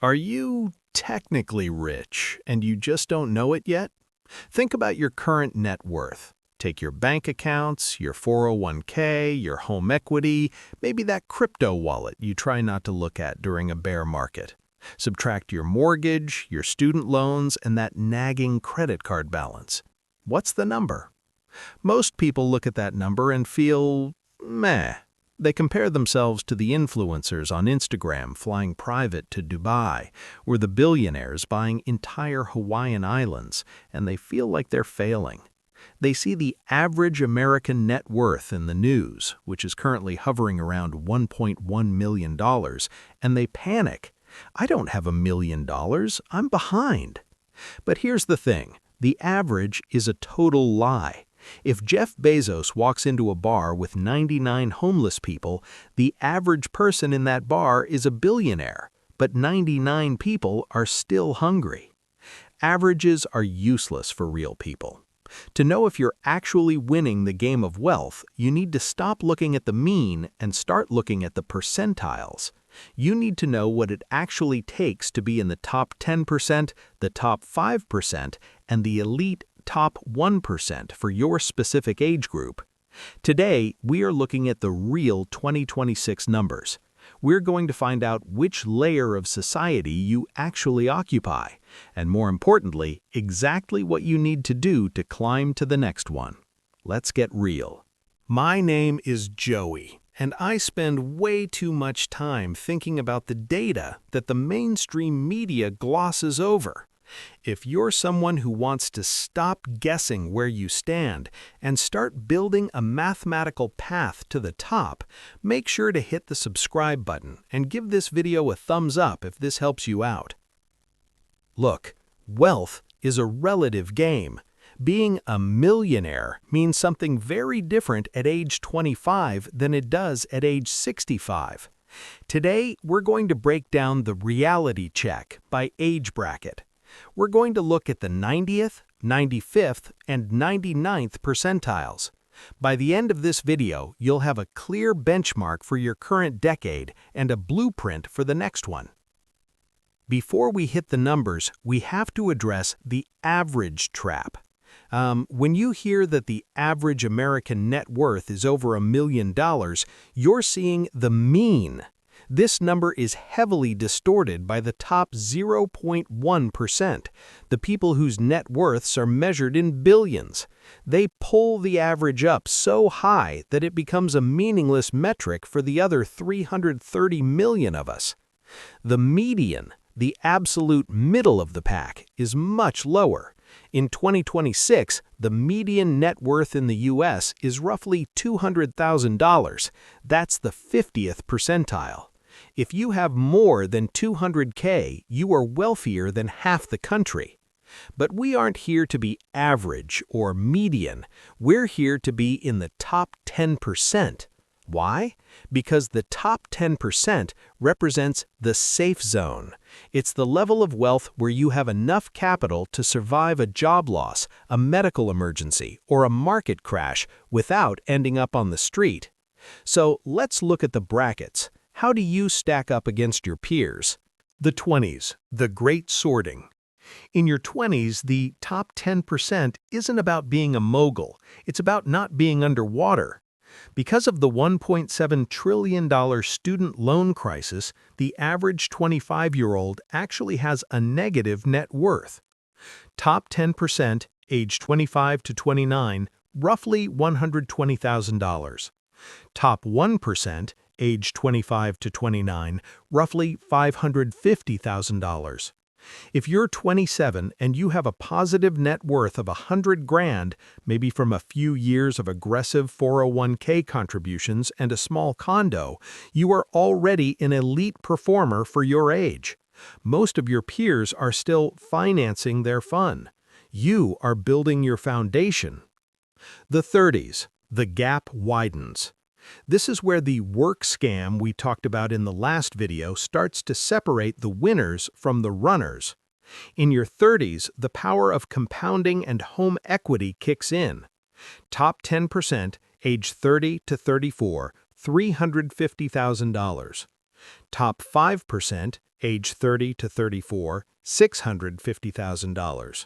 Are you technically rich and you just don't know it yet? Think about your current net worth. Take your bank accounts, your 401k, your home equity, maybe that crypto wallet you try not to look at during a bear market. Subtract your mortgage, your student loans, and that nagging credit card balance. What's the number? Most people look at that number and feel, meh. They compare themselves to the influencers on Instagram flying private to Dubai, or the billionaires buying entire Hawaiian islands, and they feel like they're failing. They see the average American net worth in the news, which is currently hovering around $1.1 million, and they panic. I don't have $1 million, I'm behind. But here's the thing, the average is a total lie. If Jeff Bezos walks into a bar with 99 homeless people, the average person in that bar is a billionaire, but 99 people are still hungry. Averages are useless for real people. To know if you're actually winning the game of wealth, you need to stop looking at the mean and start looking at the percentiles. You need to know what it actually takes to be in the top 10%, the top 5%, and the elite top 1% for your specific age group. Today, we are looking at the real 2026 numbers. We're going to find out which layer of society you actually occupy, and more importantly, exactly what you need to do to climb to the next one. Let's get real. My name is Joey, and I spend way too much time thinking about the data that the mainstream media glosses over. If you're someone who wants to stop guessing where you stand and start building a mathematical path to the top, make sure to hit the subscribe button and give this video a thumbs up if this helps you out. Look, wealth is a relative game. Being a millionaire means something very different at age 25 than it does at age 65. Today, we're going to break down the reality check by age bracket. We're going to look at the 90th, 95th, and 99th percentiles. By the end of this video, you'll have a clear benchmark for your current decade and a blueprint for the next one. Before we hit the numbers, we have to address the average trap. When you hear that the average American net worth is over $1 million, you're seeing the mean. This number is heavily distorted by the top 0.1%, the people whose net worths are measured in billions. They pull the average up so high that it becomes a meaningless metric for the other 330 million of us. The median, the absolute middle of the pack, is much lower. In 2026, the median net worth in the U.S. is roughly $200,000. That's the 50th percentile. If you have more than 200K, you are wealthier than half the country. But we aren't here to be average or median. We're here to be in the top 10%. Why? Because the top 10% represents the safe zone. It's the level of wealth where you have enough capital to survive a job loss, a medical emergency, or a market crash without ending up on the street. So let's look at the brackets. How do you stack up against your peers? The 20s, the great sorting. In your 20s, the top 10% isn't about being a mogul. It's about not being underwater. Because of the $1.7 trillion student loan crisis, the average 25-year-old actually has a negative net worth. Top 10%, age 25 to 29, roughly $120,000. Top 1%, age 25 to 29, roughly $550,000. If you're 27 and you have a positive net worth of $100,000, maybe from a few years of aggressive 401k contributions and a small condo, you are already an elite performer for your age. Most of your peers are still financing their fun. You are building your foundation. The 30s, the gap widens. This is where the work scam we talked about in the last video starts to separate the winners from the runners. In your 30s, the power of compounding and home equity kicks in. Top 10%, age 30 to 34, $350,000. Top 5%, age 30 to 34, $650,000.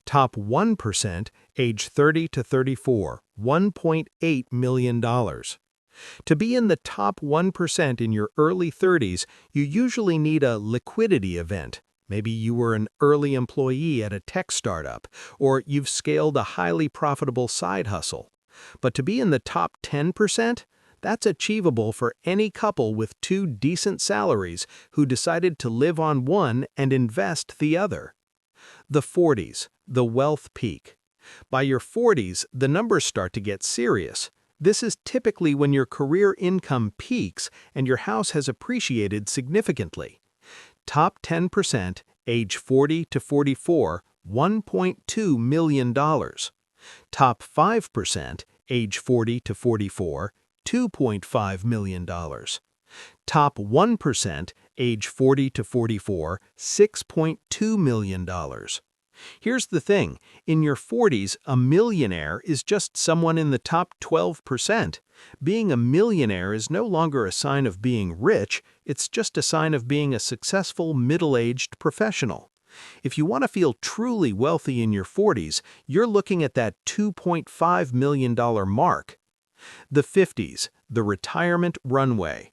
Top 1%, age 30 to 34, $1.8 million. To be in the top 1% in your early 30s, you usually need a liquidity event. Maybe you were an early employee at a tech startup, or you've scaled a highly profitable side hustle. But to be in the top 10%, that's achievable for any couple with two decent salaries who decided to live on one and invest the other. The 40s, the wealth peak. By your 40s, the numbers start to get serious. This is typically when your career income peaks and your house has appreciated significantly. Top 10%, age 40 to 44, $1.2 million. Top 5%, age 40 to 44, $2.5 million. Top 1%, age 40 to 44, $6.2 million. Here's the thing, in your 40s, a millionaire is just someone in the top 12%. Being a millionaire is no longer a sign of being rich, it's just a sign of being a successful middle-aged professional. If you want to feel truly wealthy in your 40s, you're looking at that $2.5 million mark. The 50s, the retirement runway.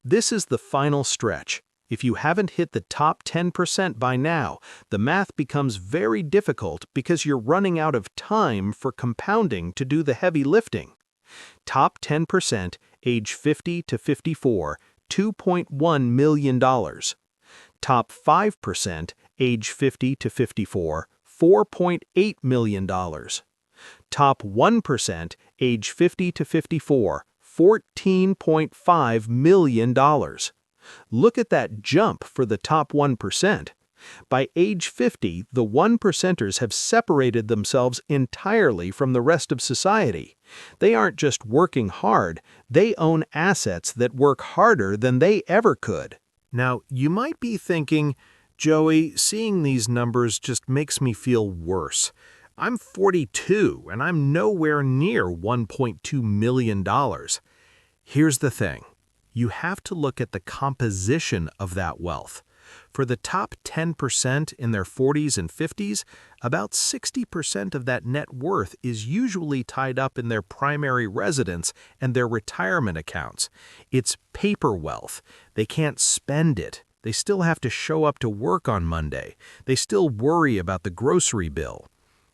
This is the final stretch. If you haven't hit the top 10% by now, the math becomes very difficult because you're running out of time for compounding to do the heavy lifting. Top 10%, age 50 to 54, $2.1 million. Top 5%, age 50 to 54, $4.8 million. Top 1%, age 50 to 54, $14.5 million. Look at that jump for the top 1%. By age 50, the 1%ers have separated themselves entirely from the rest of society. They aren't just working hard, they own assets that work harder than they ever could. Now, you might be thinking, Joey, seeing these numbers just makes me feel worse. I'm 42 and I'm nowhere near $1.2 million. Here's the thing. You have to look at the composition of that wealth. For the top 10% in their 40s and 50s, about 60% of that net worth is usually tied up in their primary residence and their retirement accounts. It's paper wealth. They can't spend it. They still have to show up to work on Monday. They still worry about the grocery bill.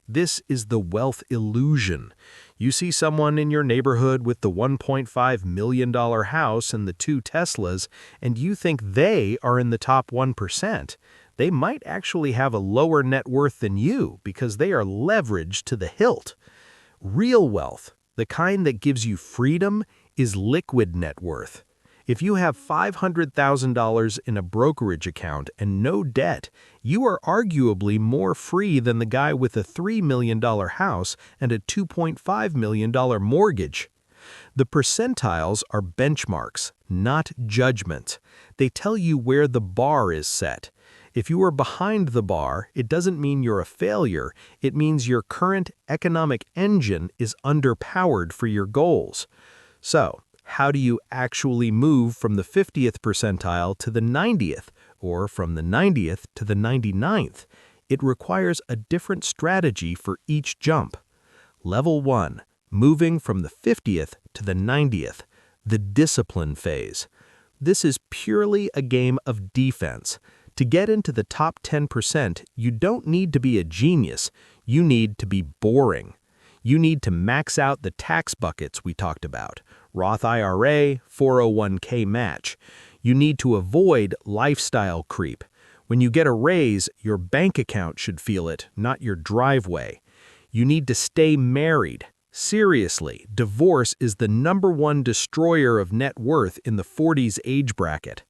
This is the wealth illusion. You see someone in your neighborhood with the $1.5 million house and the 2 Teslas, and you think they are in the top 1%. They might actually have a lower net worth than you because they are leveraged to the hilt. Real wealth, the kind that gives you freedom, is liquid net worth. If you have $500,000 in a brokerage account and no debt, you are arguably more free than the guy with a $3 million house and a $2.5 million mortgage. The percentiles are benchmarks, not judgments. They tell you where the bar is set. If you are behind the bar, it doesn't mean you're a failure. It means your current economic engine is underpowered for your goals. So, how do you actually move from the 50th percentile to the 90th, or from the 90th to the 99th? It requires a different strategy for each jump. Level 1, moving from the 50th to the 90th, the discipline phase. This is purely a game of defense. To get into the top 10%, you don't need to be a genius, you need to be boring. You need to max out the tax buckets we talked about. Roth IRA, 401k match. You need to avoid lifestyle creep. When you get a raise, your bank account should feel it, not your driveway. You need to stay married. Seriously, divorce is the #1 destroyer of net worth in the 40s age bracket.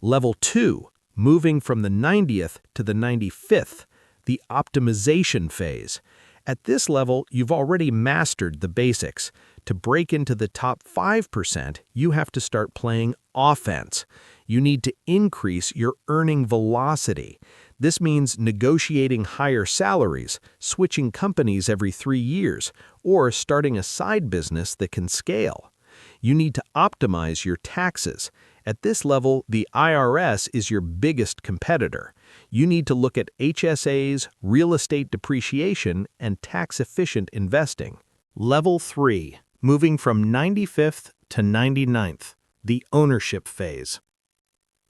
Level 2, moving from the 90th to the 95th, the optimization phase. At this level, you've already mastered the basics. To break into the top 5%, you have to start playing offense. You need to increase your earning velocity. This means negotiating higher salaries, switching companies every 3 years, or starting a side business that can scale. You need to optimize your taxes. At this level, the IRS is your biggest competitor. You need to look at HSAs, real estate depreciation, and tax-efficient investing. Level 3, moving from 95th to 99th, the ownership phase.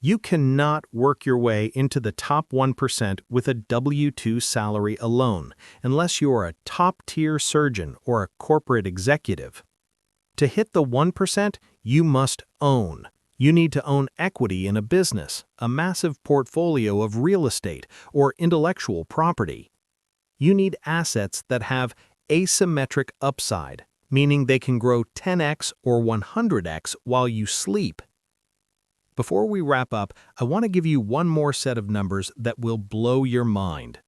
You cannot work your way into the top 1% with a W-2 salary alone, unless you are a top-tier surgeon or a corporate executive. To hit the 1%, you must own. You need to own equity in a business, a massive portfolio of real estate, or intellectual property. You need assets that have asymmetric upside, meaning they can grow 10x or 100x while you sleep. Before we wrap up, I want to give you one more set of numbers that will blow your mind.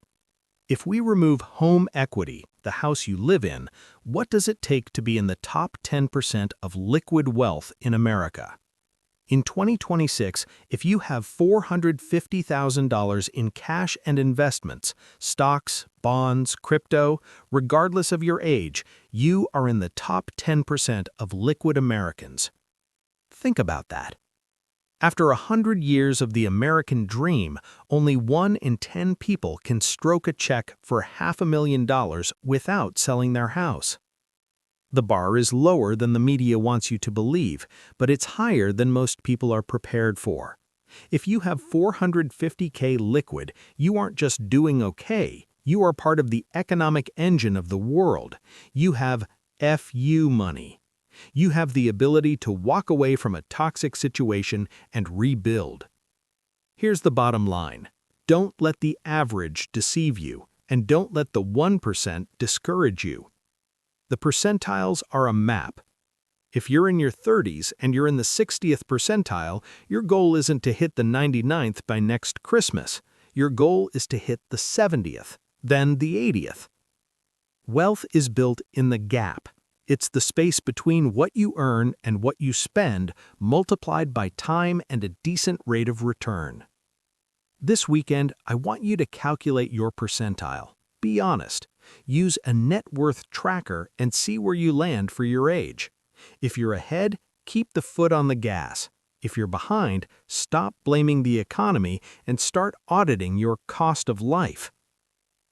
If we remove home equity, the house you live in, what does it take to be in the top 10% of liquid wealth in America? In 2026, if you have $450,000 in cash and investments, stocks, bonds, crypto, regardless of your age, you are in the top 10% of liquid Americans. Think about that. After 100 years of the American dream, only 1 in 10 people can stroke a check for $500,000 without selling their house. The bar is lower than the media wants you to believe, but it's higher than most people are prepared for. If you have $450K liquid, you aren't just doing okay, you are part of the economic engine of the world. You have FU money. You have the ability to walk away from a toxic situation and rebuild. Here's the bottom line. Don't let the average deceive you, and don't let the 1% discourage you. The percentiles are a map. If you're in your 30s and you're in the 60th percentile, your goal isn't to hit the 99th by next Christmas. Your goal is to hit the 70th, then the 80th. Wealth is built in the gap. It's the space between what you earn and what you spend, multiplied by time and a decent rate of return. This weekend, I want you to calculate your percentile. Be honest. Use a net worth tracker and see where you land for your age. If you're ahead, keep the foot on the gas. If you're behind, stop blaming the economy and start auditing your cost of life.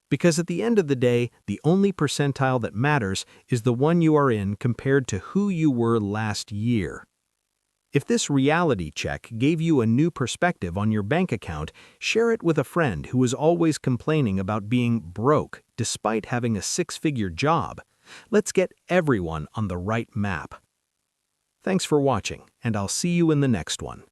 Because at the end of the day, the only percentile that matters is the one you are in compared to who you were last year. If this reality check gave you a new perspective on your bank account, share it with a friend who is always complaining about being broke despite having a six-figure job. Let's get everyone on the right map. Thanks for watching, and I'll see you in the next one.